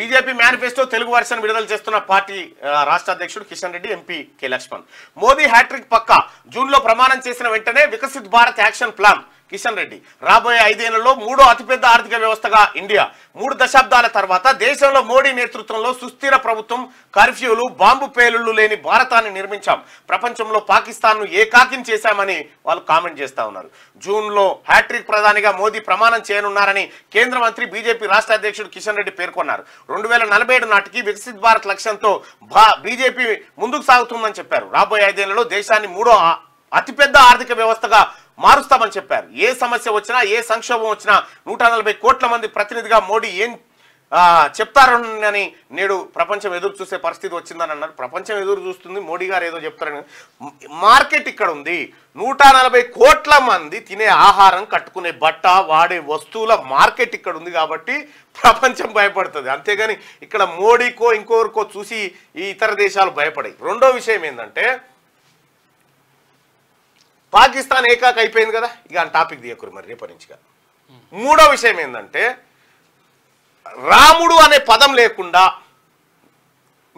BJP manifesto Telugu version విడుదల చేస్తున్న party రాష్ట్ర అధ్యక్షుడు Kishan Reddy, MP K Laxman. Modi hattrick పక్కా, జూన్లో ప్రమాణం చేసిన వెంటనే వికసిత్ భారత్ యాక్షన్ ప్లాన్. కిషన్ రెడ్డి రాబోయే 5 ఏళ్లలో 3వ అతిపెద్ద ఆర్థిక వ్యవస్థగా ఇండియా. 3 దశాబ్దాల తర్వాత దేశంలో మోడీ నేతృత్వంలో సుస్థిర ప్రభుత్వం, కర్ఫ్యూలు, బాంబు పేలుళ్లు లేని భారతాన్ని నిర్మించాం. ప్రపంచంలో పాకిస్తాన్ను ఏకాకిం చేశామని వాళ్ళు కామెంట్ చేస్తా ఉన్నారు. జూన్లో హ్యాట్రిక్ ప్రధానిగా మోదీ ప్రమాణం చేయనున్నారని కేంద్ర మంత్రి, బీజేపీ రాష్ట్ర అధ్యక్షుడు కిషన్ రెడ్డి పేర్కొన్నారు. 2047 నాటికి వికసిత్ భారత్ లక్ష్యంతో బీజేపీ ముందుకు సాగుతుందని చెప్పారు. రాబోయే 5 ఏళ్లలో దేశాన్ని 3వ అతిపెద్ద ఆర్థిక వ్యవస్థగా మారుస్తామని చెప్పారు. ఏ సమస్య వచ్చినా, ఏ సంక్షోభం వచ్చినా 140 కోట్ల మంది ప్రతినిధిగా మోడీ ఏం చెప్తారని నేడు ప్రపంచం ఎదురు చూసే పరిస్థితి వచ్చిందని అన్నారు. ప్రపంచం ఎదురు చూస్తుంది, మోడీ గారు ఏదో చెప్తారని. మార్కెట్ ఇక్కడ ఉంది. 140 కోట్ల మంది తినే ఆహారం, కట్టుకునే బట్ట, వాడే వస్తువుల మార్కెట్ ఇక్కడ ఉంది కాబట్టి ప్రపంచం భయపడుతుంది. అంతేగాని ఇక్కడ మోడీకో ఇంకొకరికో చూసి ఈ ఇతర దేశాలు భయపడాయి. రెండో విషయం ఏంటంటే, పాకిస్తాన్ ఏకాక అయిపోయింది కదా, ఇక ఆ టాపిక్ దియకూరు మరి రేపటి నుంచి. మూడో విషయం ఏంటంటే, రాముడు అనే పదం లేకుండా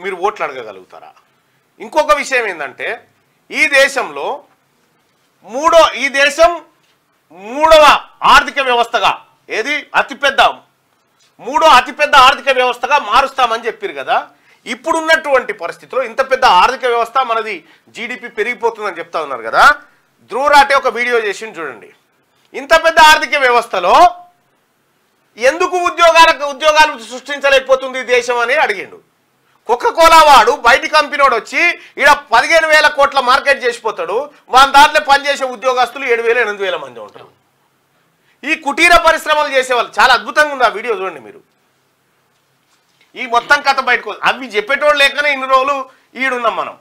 మీరు ఓట్లు అడగగలుగుతారా? ఇంకొక విషయం ఏంటంటే, ఈ దేశం 3వ ఆర్థిక వ్యవస్థగా, ఏది మూడో అతిపెద్ద ఆర్థిక వ్యవస్థగా మారుస్తామని చెప్పారు కదా. ఇప్పుడున్నటువంటి పరిస్థితిలో ఇంత పెద్ద ఆర్థిక వ్యవస్థ మనది, జీడిపి పెరిగిపోతుందని చెప్తా ఉన్నారు కదా. ధ్రువరాటే ఒక వీడియో చేసి చూడండి. ఇంత పెద్ద ఆర్థిక వ్యవస్థలో ఎందుకు ఉద్యోగాలు సృష్టించలేకపోతుంది దేశం అని అడిగిండు. కోకా-కోలా వాడు బయటి కంపెనీ వాడు వచ్చి ఇక్కడ 15,000 కోట్ల మార్కెట్ చేసిపోతాడు. వాళ్ళ దాంట్లో పనిచేసే ఉద్యోగస్తులు 7,000 8,000 మంది ఉంటారు. ఈ కుటీర పరిశ్రమలు చేసేవాళ్ళు చాలా అద్భుతంగా ఉంది. ఆ వీడియో చూడండి మీరు. ఈ మొత్తం కథ బయటకు అవి చెప్పేటోళ్ళు లేకనే ఇన్ని రోజులు ఈడున్నాం మనం.